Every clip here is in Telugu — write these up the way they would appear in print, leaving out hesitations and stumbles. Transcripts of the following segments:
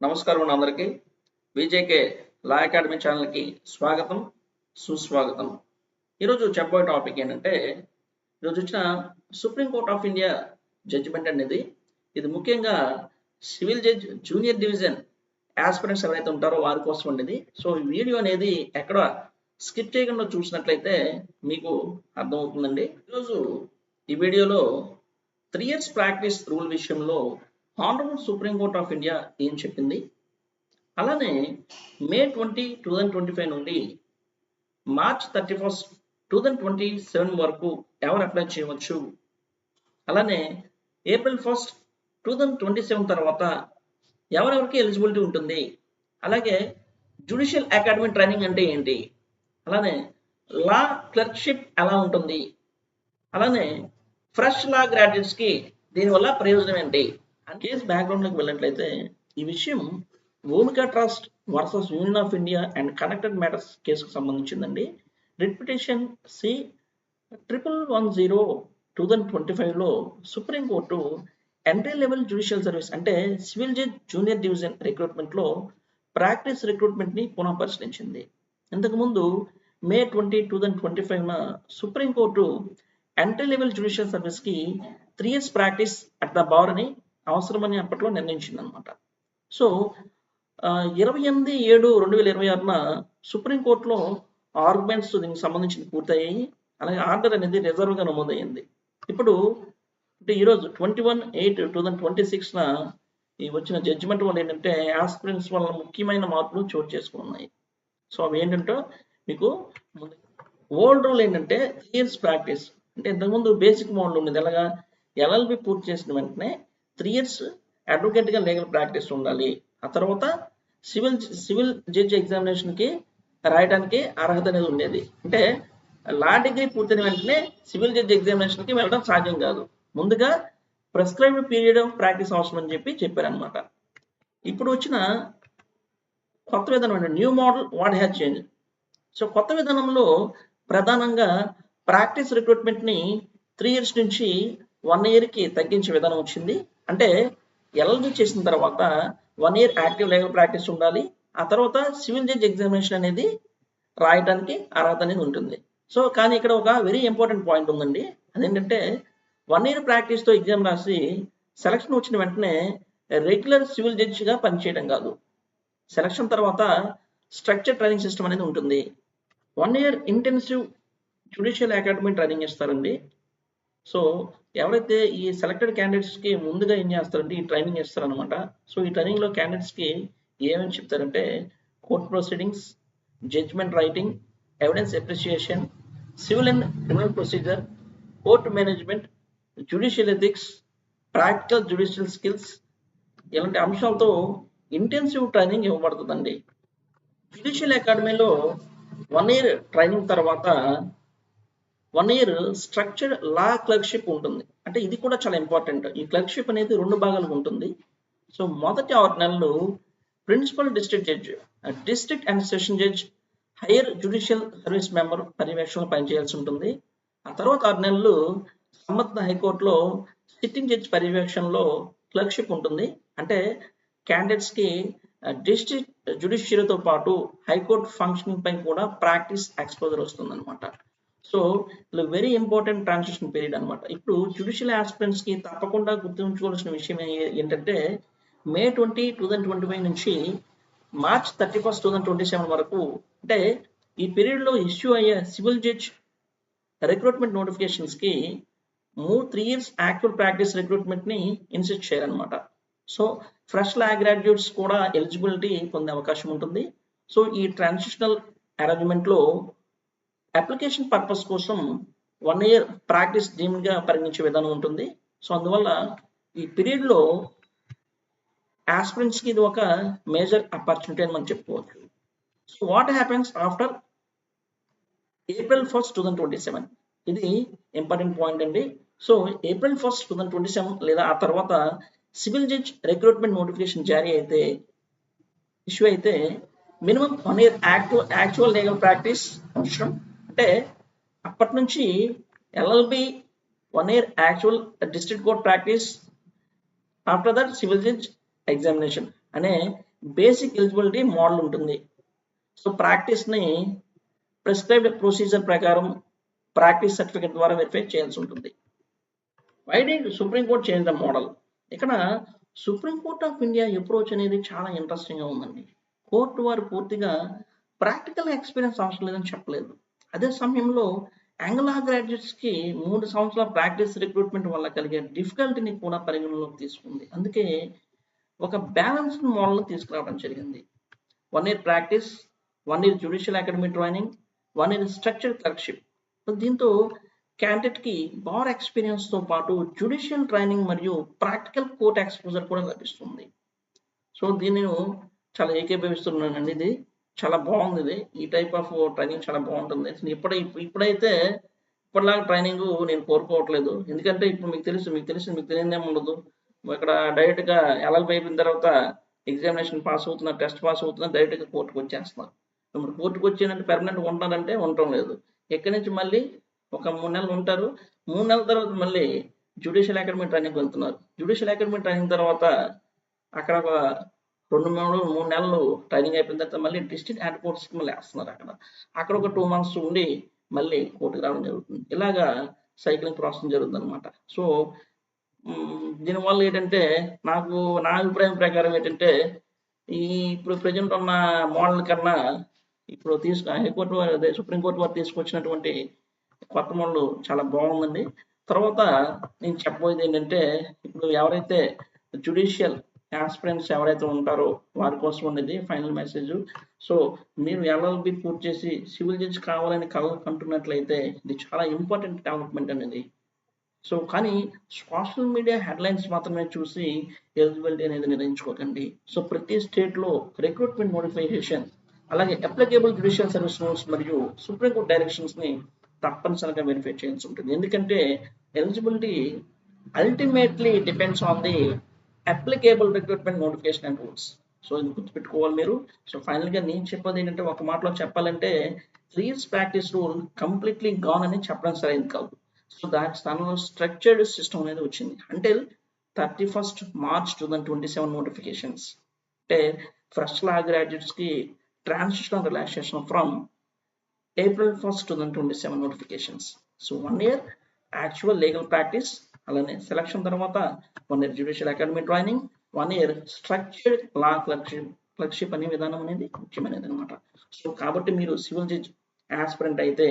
నమస్కారం అందరికీ. విజేకే లా అకాడమీ ఛానల్కి స్వాగతం, సుస్వాగతం. ఈరోజు చెప్పబోయే టాపిక్ ఏంటంటే, ఈరోజు వచ్చిన సుప్రీంకోర్ట్ ఆఫ్ ఇండియా జడ్జిమెంట్ అనేది, ఇది ముఖ్యంగా civil judge junior division aspirants ఎవరైతే ఉంటారో వారి కోసం ఉండేది. సో ఈ వీడియో అనేది ఎక్కడ స్కిప్ చేయకుండా చూసినట్లయితే మీకు అర్థమవుతుందండి. ఈరోజు ఈ వీడియోలో 3 years ప్రాక్టీస్ రూల్ విషయంలో హానరబుల్ సుప్రీంకోర్ట్ ఆఫ్ ఇండియా ఏం చెప్పింది, అలానే మే 20, 2025 నుండి మార్చ్ 31, 2027 వరకు ఎవరు అప్లై చేయవచ్చు, అలానే ఏప్రిల్ 1, 2027 తర్వాత ఎవరెవరికి ఎలిజిబిలిటీ ఉంటుంది, అలాగే జ్యుడిషియల్ అకాడమీ ట్రైనింగ్ అంటే ఏంటి, అలానే లా క్లర్క్షిప్ ఎలా ఉంటుంది, అలానే ఫ్రెష్ లా గ్రాడ్యుయేట్స్కి దీనివల్ల ప్రయోజనం ఏంటి. కేసు బ్యాక్గ్రౌండ్లోకి వెళ్ళినట్లయితే ఈ విషయం Bhumika trust versus union of India and connected matters కేసుకు సంబంధించిందండి. రిట్ పిటిషన్ C1110 2025లో Supreme Court entry level judicial service అంటే సివిల్ జడ్జ్ జూనియర్ డివిజన్ రిక్రూట్మెంట్లో ప్రాక్టీస్ రిక్రూట్మెంట్ని పునః పరిశీలించింది. ఇంతకుముందు May 20, 2025 Supreme Court entry level judicial సర్వీస్కి 3 years practice at the bar అని అవసరమని అప్పట్లో నిర్ణయించింది అనమాట. సో 28/7/2026 సుప్రీంకోర్టులో ఆర్గ్యుమెంట్స్ దీనికి సంబంధించి పూర్తయ్యాయి. అలాగే ఆర్డర్ అనేది రిజర్వ్గా నమోదయ్యింది. ఇప్పుడు అంటే ఈరోజు 21/8/2026 ఈ వచ్చిన జడ్జిమెంట్ వల్ల ఏంటంటే ఆస్పిరెంట్స్ వల్ల ముఖ్యమైన మార్పులు చోటు చేసుకున్నాయి. సో అవి ఏంటంటే మీకు ఓల్డ్ రూల్ ఏంటంటే 3 years ప్రాక్టీస్ అంటే ఇంతకుముందు బేసిక్ మోడల్ ఉండేది. ఎలాగా LLB పూర్తి చేసిన వెంటనే 3 years అడ్వకేట్గా లీగల్ ప్రాక్టీస్ ఉండాలి. ఆ తర్వాత సివిల్ జడ్జ్ ఎగ్జామినేషన్కి రాయడానికి అర్హత అనేది ఉండేది. అంటే లా డిగ్రీ పూర్తయిన వెంటనే సివిల్ జడ్జ్ ఎగ్జామినేషన్కి వెళ్ళడం సాధ్యం కాదు. ముందుగా ప్రిస్క్రైబ్డ్ పీరియడ్ ఆఫ్ ప్రాక్టీస్ అవసరం అని చెప్పారనమాట. ఇప్పుడు వచ్చిన కొత్త విధానం అంటే new model what has change. So కొత్త విధానంలో ప్రధానంగా ప్రాక్టీస్ రిక్రూట్మెంట్ని 3 years నుంచి 1 yearకి తగ్గించే విధానం వచ్చింది. అంటే LLB చేసిన తర్వాత 1 year యాక్టివ్ లీగల్ ప్రాక్టీస్ ఉండాలి. ఆ తర్వాత సివిల్ జడ్జ్ ఎగ్జామినేషన్ అనేది రాయడానికి అర్హత అనేది ఉంటుంది. సో కానీ ఇక్కడ ఒక వెరీ ఇంపార్టెంట్ పాయింట్ ఉందండి. అదేంటంటే 1 year ప్రాక్టీస్తో ఎగ్జామ్ రాసి సెలక్షన్ వచ్చిన వెంటనే రెగ్యులర్ సివిల్ జడ్జిగా పనిచేయడం కాదు. సెలక్షన్ తర్వాత స్ట్రక్చర్ ట్రైనింగ్ సిస్టమ్ అనేది ఉంటుంది. 1 year intensive judicial academy training ఇస్తారండి. సో ఎవరైతే ఈ సెలెక్టెడ్ క్యాండిడేట్స్కి ముందుగా ఏం చేస్తారంటే ఈ ట్రైనింగ్ ఇస్తారనమాట. సో ఈ ట్రైనింగ్లో క్యాండిడేట్స్కి ఏమేమి చెప్తారంటే court proceedings, judgement writing, evidence appreciation, civil and criminal procedure, court management, judicial ethics, practical judicial skills ఇలాంటి అంశాలతో ఇంటెన్సివ్ ట్రైనింగ్ ఇవ్వబడుతుందండి. జ్యుడిషియల్ అకాడమీలో 1 year ట్రైనింగ్ తర్వాత 1 year స్ట్రక్చర్డ్ లా క్లర్క్షిప్ ఉంటుంది. అంటే ఇది కూడా చాలా ఇంపార్టెంట్. ఈ క్లర్క్షిప్ అనేది 2 భాగాలుగా ఉంటుంది. సో మొదటి 6 నెలలు principal district judge, district and session judge, higher judicial service member పర్యవేక్షణలో పనిచేయాల్సి ఉంటుంది. ఆ తర్వాత 6 నెలలు సంబంధిత హైకోర్టులో సిట్టింగ్ జడ్జ్ పర్యవేక్షణలో క్లర్క్షిప్ ఉంటుంది. అంటే క్యాండిడేట్స్కి డిస్ట్రిక్ట్ జ్యుడిషియరీతో పాటు హైకోర్టు ఫంక్షనింగ్ పై కూడా ప్రాక్టీస్ ఎక్స్పోజర్ వస్తుంది అనమాట. So very important transition period అనమాట. ఇప్పుడు జ్యుడిషియల్ ఆస్పిరెంట్స్కి తప్పకుండా గుర్తుంచుకోవాల్సిన విషయం ఏంటంటే మే 20, 2025 నుంచి మార్చ్ 31, 2027 వరకు అంటే ఈ పీరియడ్లో ఇష్యూ అయ్యే సివిల్ జడ్జ్ రిక్రూట్మెంట్ నోటిఫికేషన్స్కి 3 years యాక్చువల్ ప్రాక్టీస్ రిక్రూట్మెంట్ని ఇన్సిస్ట్ చేయాలన్నమాట. సో ఫ్రెష్ లా గ్రాడ్యుయేట్స్ కూడా ఎలిజిబిలిటీ పొందే అవకాశం ఉంటుంది. సో ఈ ట్రాన్సిషనల్ అరేంజ్మెంట్లో అప్లికేషన్ పర్పస్ కోసం 1 year ప్రాక్టీస్ డీమ్డ్గా పరిగణించే విధానం ఉంటుంది. సో అందువల్ల ఈ పీరియడ్లో ఆస్పిరెంట్స్కి ఇది ఒక మేజర్ ఆపర్చునిటీ అని మనం చెప్పుకోవచ్చు. So what happens after April 1, 2027 ఇది ఇంపార్టెంట్ పాయింట్ అండి. సో ఏప్రిల్ 1, 2027 లేదా ఆ తర్వాత సివిల్ జడ్జ్ రిక్రూట్మెంట్ నోటిఫికేషన్ జారీ అయితే ఇష్యూ అయితే minimum 1 year actual legal practice అవసరం. అంటే అప్పటి నుంచి LLB 1 year actual district court practice, after that civil judge examination అనే బేసిక్ ఎలిజిబిలిటీ మోడల్ ఉంటుంది. సో ప్రాక్టీస్ని ప్రిస్క్రైబ్డ్ ప్రొసీజర్ ప్రకారం ప్రాక్టీస్ సర్టిఫికేట్ ద్వారా వెరిఫై చేయాల్సి ఉంటుంది. Why did Supreme Court change the model? ఇక్కడ Supreme Court of India approach అనేది చాలా ఇంట్రెస్టింగ్గా ఉందండి. కోర్టు వారు పూర్తిగా ప్రాక్టికల్ ఎక్స్పీరియన్స్ అవసరం లేదని చెప్పలేదు. అదే సమయంలో యాంగ్లా గ్రాడ్యుయేట్స్కి 3 సంవత్సరాల ప్రాక్టీస్ రిక్రూట్మెంట్ వల్ల కలిగే డిఫికల్టీని కూడా పరిగణలోకి తీసుకుంది. అందుకే ఒక బ్యాలెన్స్డ్ మోడల్ తీసుకురావడం జరిగింది. 1 year practice, 1 year judicial academy training, 1 year structured clerkship. దీంతో క్యాండిడేట్కి బార్ ఎక్స్పీరియన్స్తో పాటు జ్యుడిషియల్ ట్రైనింగ్ మరియు ప్రాక్టికల్ కోర్ట్ ఎక్స్పోజర్ కూడా లభిస్తుంది. సో దీన్ని చాలా ఏకీభవిస్తున్నానండి. ఇది చాలా బాగుంది. ఇది ఈ టైప్ ఆఫ్ ట్రైనింగ్ చాలా బాగుంటుంది. ఇప్పుడైతే ఇప్పటిలాగా ట్రైనింగ్ నేను కోరుకోవట్లేదు. ఎందుకంటే ఇప్పుడు మీకు తెలియదేమో ఉండదు. ఇక్కడ డైరెక్ట్గా ఎల్ఎల్బి అయిపోయిన తర్వాత ఎగ్జామినేషన్ పాస్ అవుతున్నా, టెస్ట్ పాస్ అవుతున్నా, డైరెక్ట్గా కోర్టుకు వచ్చేస్తున్నారు. ఇప్పుడు కోర్టుకు వచ్చేనంటే పెర్మనెంట్గా ఉంటారంటే ఉండటం లేదు. ఎక్కడి నుంచి మళ్ళీ ఒక 3 నెలలు ఉంటారు. 3 నెలల తర్వాత మళ్ళీ జ్యుడిషియల్ అకాడమీ ట్రైనింగ్ వెళ్తున్నారు. జ్యుడిషియల్ అకాడమీ ట్రైనింగ్ తర్వాత అక్కడ ఒక 2-3 నెలలు ట్రైనింగ్ అయిపోయిన తర్వాత మళ్ళీ డిస్ట్రిక్ట్ హ్యాండ్ కోర్ట్స్కి మళ్ళీ వేస్తున్నారు. అక్కడ ఒక 2 months ఉండి మళ్ళీ కోర్టుకు రావడం జరుగుతుంది. ఇలాగా సైక్లింగ్ ప్రాసెస్ జరుగుతుంది అనమాట. సో దీనివల్ల ఏంటంటే నా అభిప్రాయం ప్రకారం ఏంటంటే ఇప్పుడు ప్రజెంట్ ఉన్న మోడల్ కన్నా ఇప్పుడు హైకోర్టు అదే సుప్రీంకోర్టు వారు తీసుకొచ్చినటువంటి కొత్త మోడల్ చాలా బాగుందండి. తర్వాత నేను చెప్పబోయేది ఏంటంటే ఇప్పుడు ఎవరైతే జ్యుడిషియల్ ఆస్పిరెంట్స్ ఎవరైతే ఉంటారో వారి కోసం ఉండేది ఫైనల్ మెసేజ్. సో మీరు ఎల్ఎల్బి పూర్తి చేసి సివిల్ జడ్జి కావాలని కంటున్నట్లయితే ఇది చాలా ఇంపార్టెంట్ డెవలప్మెంట్ అనేది. సో కానీ సోషల్ మీడియా హెడ్లైన్స్ మాత్రమే చూసి ఎలిజిబిలిటీ అనేది నిర్ణయించుకోకండి. సో ప్రతి స్టేట్లో రిక్రూట్మెంట్ నోటిఫికేషన్, అలాగే అప్లికేబుల్ జ్యుడిషియల్ సర్వీస్ రూల్స్ మరియు సుప్రీంకోర్టు డైరెక్షన్స్ని తప్పనిసరిగా వెరిఫై చేయాల్సి ఉంటుంది. ఎందుకంటే eligibility ultimately depends on the applicable recruitment notification and rules. So ఇది గుర్తుపెట్టుకోవాలి మీరు. సో ఫైనల్గా నేను చెప్పేది ఏంటంటే ఒక మాటలో చెప్పాలంటే 3 years practice rule completely gone అని చెప్పడం సరైనది కాదు. సో దాని స్థానంలో స్ట్రక్చర్డ్ సిస్టమ్ అనేది వచ్చింది. అంటిల్ 31st March 2027 నోటిఫికేషన్స్ అంటే ఫ్రెష్ లా గ్రాడ్యుయేట్స్కి transitional relaxation from April 1st 2027 notifications. So 1 year actual legal practice, అలానే సెలక్షన్ తర్వాత 1 year judicial academy training, 1 year structured law clerkship అనే విధానం అనేది ముఖ్యమైనది అనమాట. సో కాబట్టి మీరు సివిల్ జడ్జ్ ఆస్పిరెంట్ అయితే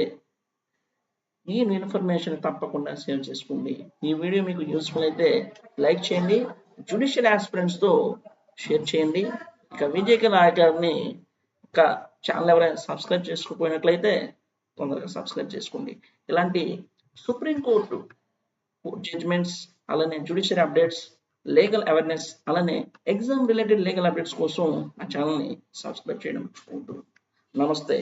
ఈ ఇన్ఫర్మేషన్ తప్పకుండా సేవ్ చేసుకోండి. ఈ వీడియో మీకు యూస్ఫుల్ అయితే లైక్ చేయండి, జ్యుడిషియల్ ఆస్పిరెంట్స్తో షేర్ చేయండి. ఇక విజేకే గారిని ఒక ఛానల్ ఎవరైనా సబ్స్క్రైబ్ చేసుకోకపోయినట్లయితే తొందరగా సబ్స్క్రైబ్ చేసుకోండి. ఇలాంటి సుప్రీంకోర్టు జడ్జ్మెంట్స్, అలానే జ్యుడిషియరీ అప్డేట్స్, లీగల్ అవేర్నెస్, అలానే ఎగ్జామ్ రిలేటెడ్ లీగల్ అప్డేట్స్ కోసం నా ఛానల్ని సబ్స్క్రైబ్ చేయడం మర్చిపోవద్దు. నమస్తే.